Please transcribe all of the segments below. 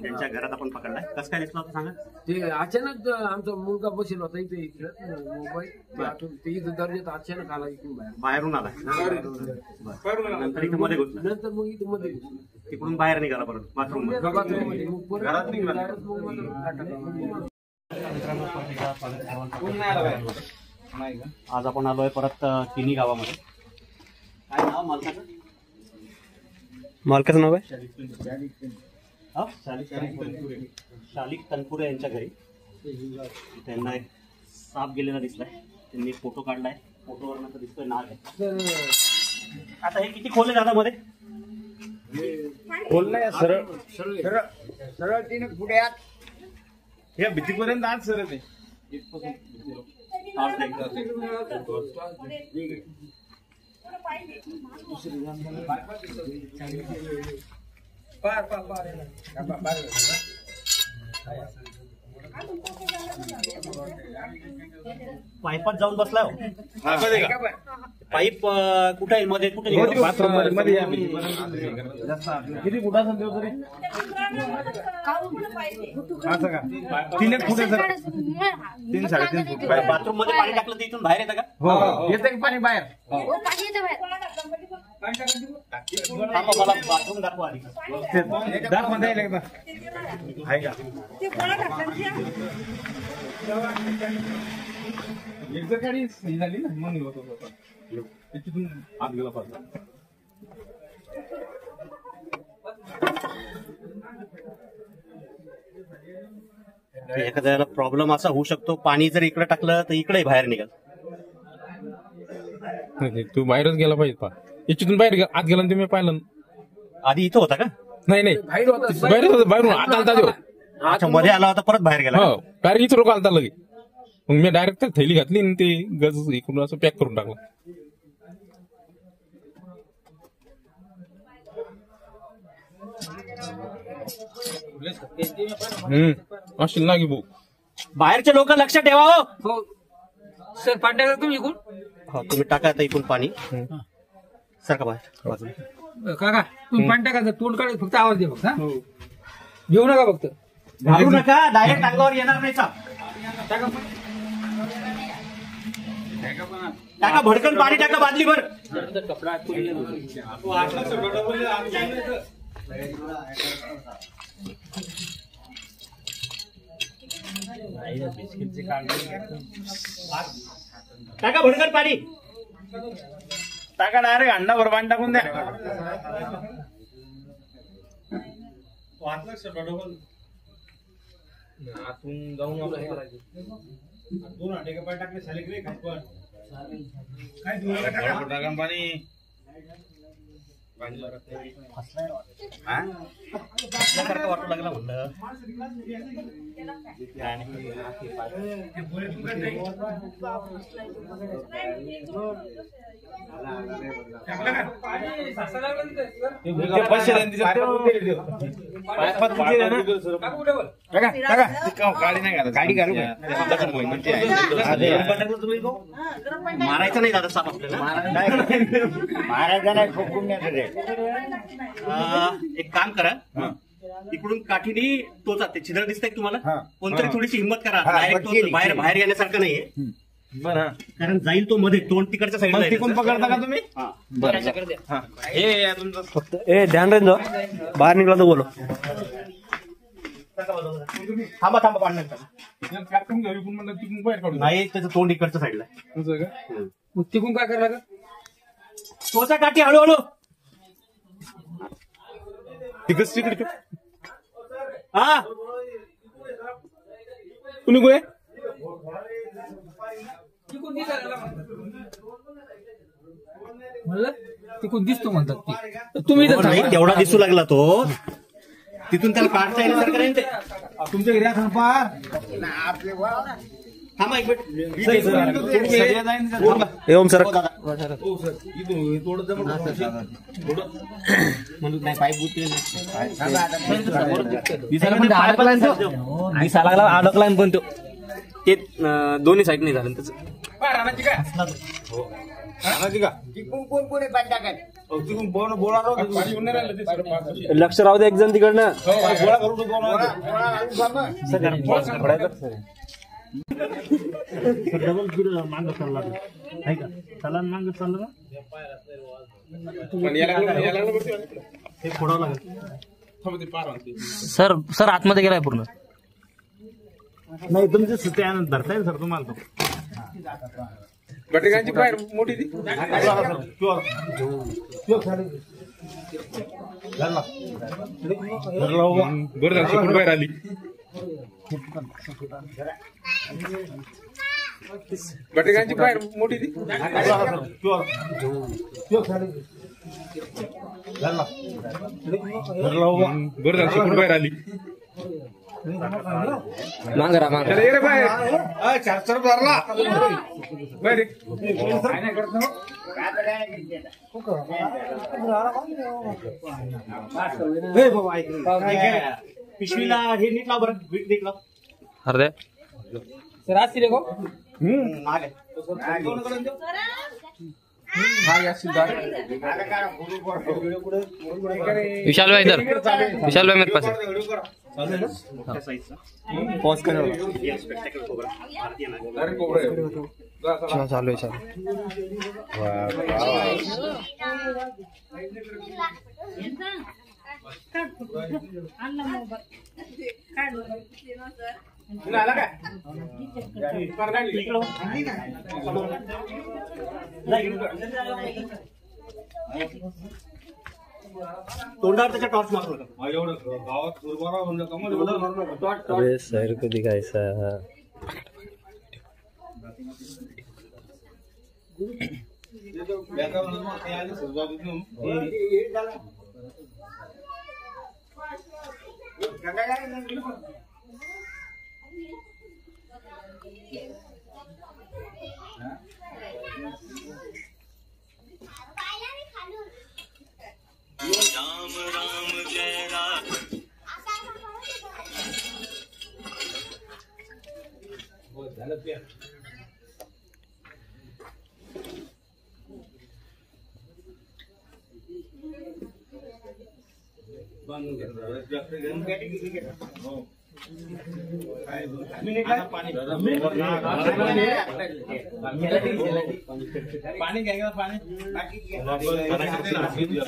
त्यांच्या घरात आपण पकडलाय. कसं काय दिसला होता सांगा? ते अचानक आमचा मुलगा बसेल होता इथे मोबाईल ते इथं दर्जात अचानक आला इथून बाहेरून आला. नंतर इथे मध्ये घुसला. नंतर मग इथे मध्ये तिकडून बाहेर निघाला परत बाथरूम मध्ये. आज आपण आलोय परत किनी गावामध्ये. काय नाव मालकाचं? मालकाचं नाव आहे शालिक तनपुरे यांच्या घरी त्यांना एक साप गेलेला दिसलाय. त्यांनी फोटो काढलाय. फोटोवर दिसतोय नाग आहे. आता हे किती खोल आहे दादा मध्ये? खोल नाही, सरळ सरळ सरळ 3 फूट आत हे भीतीपर्यंत आत सरळ आहे. पाईपात जाऊन बसलाय. पाईप कुठे आहे? मध्ये कुठे? किती फुटाचा देव तरी? असं का? 3 फूट आहे सर. 3-3.5 फूट. बाथरूम मध्ये पाणी टाकलं तर इथून बाहेर येतं का? हो, येतं की पाणी बाहेर? मला बाथरूम दाखवा आधी. दाखवता येईल एकदा आहे का? एक जर गाडी झाली ना मग होत होता तिथून आत गेला पाहिजे. एखाद्याला प्रॉब्लेम असा होऊ शकतो, पाणी जर इकडे टाकलं तर इकडे बाहेर निघाल. तू बाहेरच गेला पाहिजे पा. याच्यातून बाहेर आत गेला तुम्ही पाहिलं आधी इथं होता का? नाही बाहेर होता. बाहेरून आत आलता देऊ. अच्छा, मध्ये आला होता परत बाहेर गेला. हो, डायरेक्ट इथं लोक आलता लगे. मग मी डायरेक्ट थैली घातली आणि ते गज इकडून असं पॅक करून टाकलं. असेल ना की भाऊ. बाहेरचे लोक लक्ष ठेवा. हो सर, पाणी टाका तुम्ही इकडून. हो, तुम्ही टाका आता इकडून पाणी. सर का बाहेर बाजूला. काका तुम्ही पाणी टाका. तोंड काढ, फक्त आवाज दे फक्त. घेऊ नका फक्त. घालू नका, डायरेक्ट अंगावर येणार नाही साप. टाका भडकन पाणी टाका बादलीभर. टाका भडकन पाणी टाका, डायरेक्ट अंडाभर पाणी टाकून द्या. आतून जाऊन टाकले साले काय पाणी सारखं वाटू लागला म्हणलं. गाडी घालू मारायचं नाही दादा साप आपल्याला. मारायचा नाही, ठोकून एक काम करा, इकडून काठीने टोचा. ते छिद्र दिसतंय तुम्हाला? कोणतरी थोडीशी हिंमत करा. डायरेक्ट बाहेर येण्यासारखं नाहीये. बरं, कारण जाईल तो मध्ये तोंड तिकडच्या साईडला. तिकडून पकडता का तुम्ही? फक्त ध्यान राहील. बाहेर निघला तर बोलो. थांबा पाणी तिकडून बाहेर काढून नाही, त्याचं तोंड इकडच्या साईडला. मग तिकडून काय करायला? टोचा काठी हळूहळू. तिकडे हा, कुणी कुठे? म्हणलं तिकडून दिसतो म्हणतात ते. तुम्ही तेवढा दिसू लागला तो. तिथून त्याला काढता येण्यासारखं नाही ते. तुमच्या घरी थांबा. थांबा एक मिनिट. ओम सर नाही पाईप दिसा लागला अडकला पण तो ते दोन्ही साईडने झालं त्याचं. आणायची का तिकडून कोण कोण आहे पांडाकात तिकडून बोला पाणी येऊन नाही राहिलं ते सगळं पाच. लक्ष राहू दे एक जण तिकडनं गोळा करून ठेवू बोला. डबल मांग चालला आहे का चला मांग चाललं ना पण याला बघते. हे फोडावं लागेल थांब ते पार आणते. सर सर आतमध्ये गेलाय पूर्ण नाही तुमचे सुट्टे आनंद धरताय सर तुम्हाला तो बटेकांची बाहेर मोठी ती बरं झालं शिकून बाहेर आली. बटेकांची बाहेर मोठी ती बरं झालं शिकून बाहेर आली. मांगरा मांग चला ये रे बाहेर चार भरला बाहेर ये. पिशवीला हे नीट लाव बरं नीट लाव अरे सर असतील का नाग विशाल भाई इधर विशाल भाई मेरे पास है. मोठ्या साईजचा पॉज कर या स्पेक्टॅकल खोबरा भारतीय नाग अरे कोबरा आहे. जा, चला. चालू आहे चालू तुला आला काय तोंडावर त्याच्या टॉर्च मारू नका एवढं गावात सुरबारा म्हणजे कमल अरे सर को दिखायचा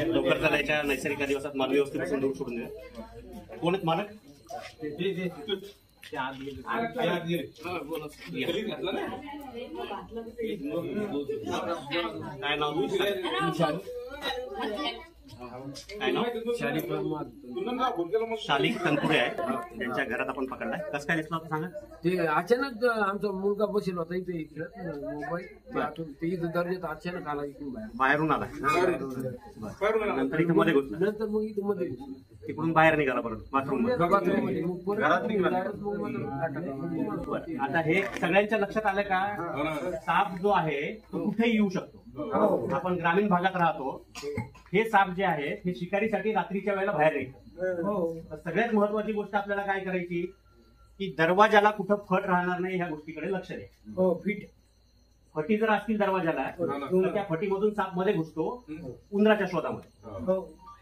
लवकर चालायच्या नैसर्गिक दिवसात मानवी वस्तीपासून दूर सोडून द्या. कोण आहेत मालक काय नाव काय नाव शालिक तनपुरे आहे त्यांच्या घरात आपण पकडलाय. कसं काय दिसलं होतं सांगा. ते अचानक आमचा मुलगा बसेल होता इथे मोबाईल ते इथं दर्जात अचानक आला इथून बाहेरून आला नंतर इथं मध्ये घुसला नंतर मग इथं मध्ये तिकडून बाहेर निघाला परत बाथरूम आता हे सगळ्यांच्या लक्षात आलं का साप जो आहे तो कुठेही येऊ शकतो. आपण ग्रामीण भागात राहतो. हे साप जे आहेत हे शिकारीसाठी रात्रीच्या वेळेला बाहेर येतात. सगळ्यात महत्वाची गोष्ट आपल्याला काय करायची की दरवाजाला कुठं फट राहणार नाही ह्या गोष्टीकडे लक्ष द्या. फिट फटी जर असतील दरवाजाला तर त्या फटीमधून साप मध्ये घुसतो उंदराच्या शोधामध्ये.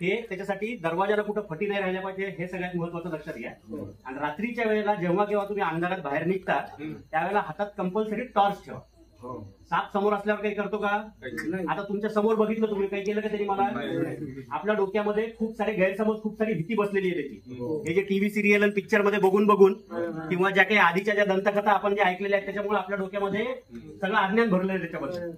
हे त्याच्यासाठी दरवाजाला कुठं फटी नाही राहिल्या पाहिजे हे सगळ्यात महत्वाचं लक्षात घ्या. आणि रात्रीच्या वेळेला जेव्हा केव्हा तुम्ही अंधारात बाहेर निघता त्यावेळेला हातात कंपल्सरी टॉर्च ठेवा. साप समोर असल्यावर काही करतो का. आता तुमच्या समोर बघितलं तुम्ही काही केलं का त्यांनी मला. आपल्या डोक्यामध्ये खूप सारे गैरसमज खूप सारी भीती बसलेली आहे त्याची. हे जे टीव्ही सिरियल आणि पिक्चर मध्ये बघून बघून किंवा ज्या काही आधीच्या ज्या दंतकथा आपण जे ऐकलेल्या आहेत त्याच्यामुळे आपल्या डोक्यामध्ये सगळं अज्ञान भरलेलं आहे त्याच्याबद्दल.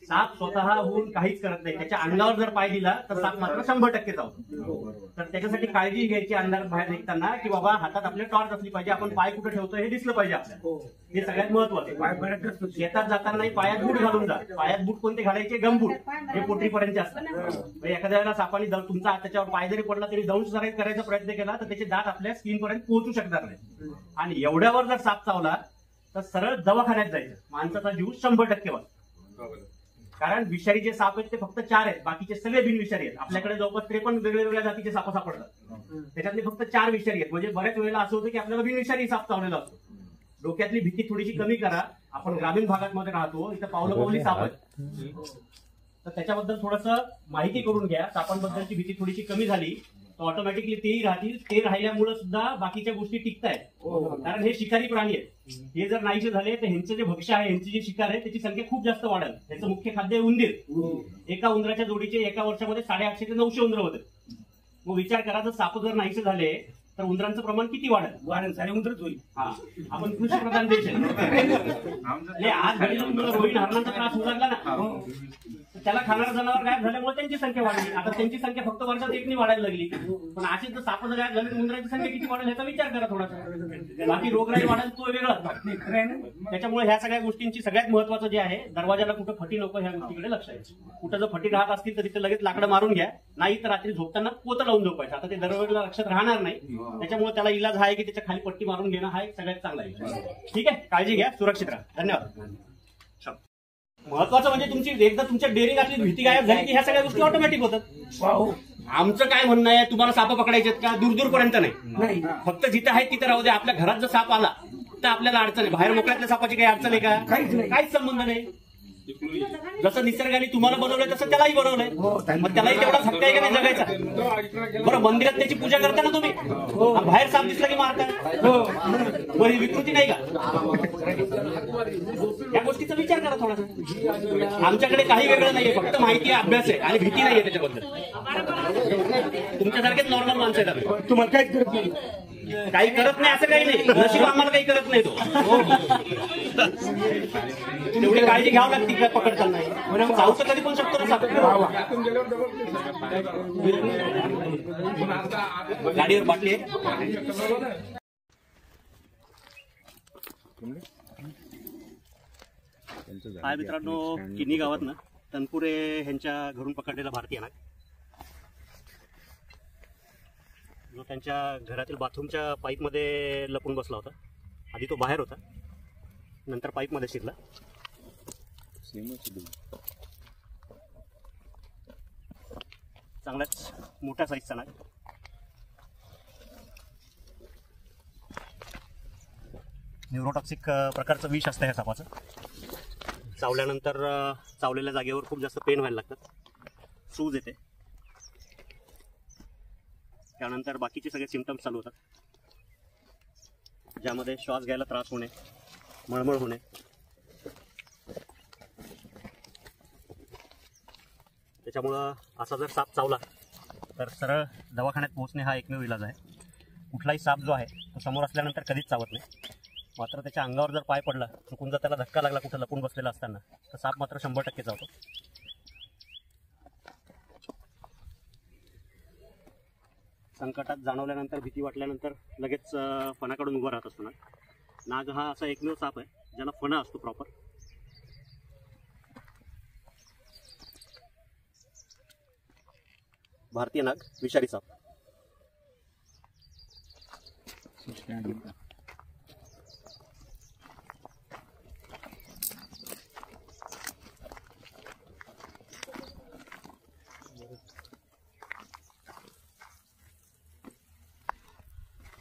साप स्वतः होऊन काहीच करत नाही. त्याच्या अंगावर जर पाय दिला तर साप मात्र 100% चावतो. तर त्याच्यासाठी काळजी घ्यायची अंधारात बाहेर निघताना की बाबा हातात आपले टॉर्च असली पाहिजे. आपण पाय कुठे ठेवतो हे दिसलं पाहिजे आपल्याला. हे सगळ्यात महत्वाचं. शेतात जाताना पायात बूट घालून जा. पायात बूट कोणते घालायचे. गमबूट जे पोटरीपर्यंत असतात. एखाद्या वेळेला सापाने तुमचा त्याच्यावर पाय जरी पडला तरी दंश करायचा प्रयत्न केला तर त्याचे दात आपल्या स्किन पर्यंत पोहोचू शकणार नाही. आणि एवढ्यावर जर साप चावला तर सरळ दवाखान्यात जायचं. माणसाचा जीव 100% वाचतो. कारण विषारी जे साप आहेत ते फक्त 4 आहेत. बाकीचे सगळे बिनविषारी आहेत. आपल्याकडे जवळपास 53 वेगवेगळ्या जातीचे साप सापडतात. त्याच्यातले फक्त 4 विषारी आहेत. म्हणजे बऱ्याच वेळेला असं होतं की आपल्याला बिनविषारी साप चावलेला असतो. डोक्यातली भीती थोडीशी कमी करा. आपण ग्रामीण भागात राहतो, इथं पावलं साप आहेत, तर त्याच्याबद्दल थोडस माहिती करून घ्या. सापांबद्दलची भीती थोडीशी कमी झाली तर ऑटोमॅटिकली तेही राहतील. ते राहिल्यामुळे सुद्धा बाकीच्या गोष्टी टिकतायत, कारण हे शिकारी प्राणी आहेत. हे जर नाहीसे झाले तर ह्यांचं जे भक्ष्य आहे, ह्यांची जी शिकार आहे त्याची संख्या खूप जास्त वाढेल. त्याचं मुख्य खाद्य आहे उंदीर. एका उंदराच्या जोडीचे एका वर्षामध्ये 850 ते 900 उंदरं होते. मग विचार करा, जर साप जर नाहीसे झाले तर उंदरांचं प्रमाण किती वाढेल? सारे उंदरच होईल. आपण कृषीप्रधान देश आहे. आज घडीला रोहिण हरणांचा त्रास होऊ लागला ना, त्याला खाणारा जनावर गायब झाल्यामुळे त्यांची संख्या वाढली. आता त्यांची संख्या फक्त वर्षात एकनी वाढायला लागली. पण अशी जर साप गायब झाले तर उंदरांची संख्या किती वाढेल याचा विचार करा थोडासा. बाकी रोगराई वाढेल तो वेगळा. त्याच्यामुळे ह्या सगळ्या गोष्टींची सगळ्यात महत्वाचं जे आहे, दरवाजाला कुठं फटी नको ह्या गोष्टीकडे लक्ष द्यायचं. कुठं जर फटी राहत असतील तर तिथे लगेच लाकडं मारून घ्या, नाही तर रात्री झोपताना पोतं लावून झोपायचं. आता ते दरवाजाला लक्षात राहणार नाही, त्याच्यामुळे त्याला इलाज आहे की त्याच्या खाली पट्टी मारून घेणं हा एक सगळ्यात चांगला आहे. ठीक आहे, काळजी घ्या, सुरक्षित राहा. धन्यवाद. महत्वाचं म्हणजे तुमची एकदा तुमच्या डेअरिंगातली भीती गायब झाली की ह्या सगळ्या गोष्टी ऑटोमॅटिक होतात. आमचं काय म्हणणं आहे, तुम्हाला साप पकडायचे का दूरपर्यंत नाही, फक्त जिथे आहे तिथे राहू दे. आपल्या घरात जर साप आला तर आपल्याला अडचण आहे. बाहेर मोकळ्यातल्या सापाची काही अडचण आहे का? काहीच संबंध नाही. जसं निसर्गाने तुम्हाला बनवलंय तसं त्यालाही बनवलंय, मग त्यालाही तेवढाच हक्क आहे का नाही जगायचा? बरं, मंदिरात त्याची पूजा करता ना तुम्ही, बाहेर साप दिसला की मारता, बरी विकृती नाही का? या गोष्टीचा विचार करा थोडासा. आमच्याकडे काही वेगळं नाहीये, फक्त माहिती आहे, अभ्यास आहे आणि भीती नाहीये त्याच्याबद्दल. तुमच्यासारखेच नॉर्मल माणसं आहेत आम्ही. तुम्हाला काहीच करत नाही, काही करत नाही असं काही नाही. नशीब आम्हाला काही करत नाही तो. तेवढी काळजी घ्यावं लागते का पकडताना? जाऊ कधी पण शकतो ना. गाडीवर बाटली आहे. हाय मित्रांनो, किनी गावात ना तनपुरे ह्यांच्या घरून पकडलेला भारतीय नाग, जो त्यांच्या घरातील बाथरूमच्या पाईपमध्ये लपून बसला होता. आधी तो बाहेर होता, नंतर पाईपमध्ये शिरला. चांगलाच मोठ्या साईजचा नाग. न्यूरोटॉक्सिक प्रकारचं विष असतं ह्या सापाचं. चावल्यानंतर चावलेल्या जागेवर खूप जास्त पेन व्हायला लागतात, सूज येते, त्यानंतर बाकीचे सगळे सिम्पटम्स चालू होतात, ज्यामध्ये श्वास घ्यायला त्रास होणे, मळमळ होणे. त्याच्यामुळं असा जर साप चावला तर सरळ दवाखान्यात पोहोचणे हा एकमेव इलाज आहे. कुठलाही साप जो आहे तो समोर असल्यानंतर कधीच चावत नाही, मात्र त्याच्या अंगावर जर पाय पडला, चुकून जर त्याला धक्का लागला कुठं लपून बसलेला असताना, तर साप मात्र 100% चावतो. संकटात जाणवल्यानंतर, भीती वाटल्यानंतर लगेच फणाकडून उभा राहत असतो नाग. नाग हा असा एकमेव साप आहे ज्याला फणा असतो प्रॉपर. भारतीय नाग, विषारी साप.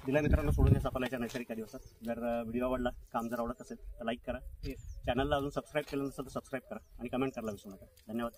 दिला मित्रांनो सोडून या सापाला नैसर्गिक दिवसात. जर व्हिडिओ आवडला, काम जर आवडत असेल तर लाईक करा. चॅनलला अजून सबस्क्राईब केलं नसेल तर सबस्क्राईब करा आणि कमेंट करायला विसरू नका. धन्यवाद.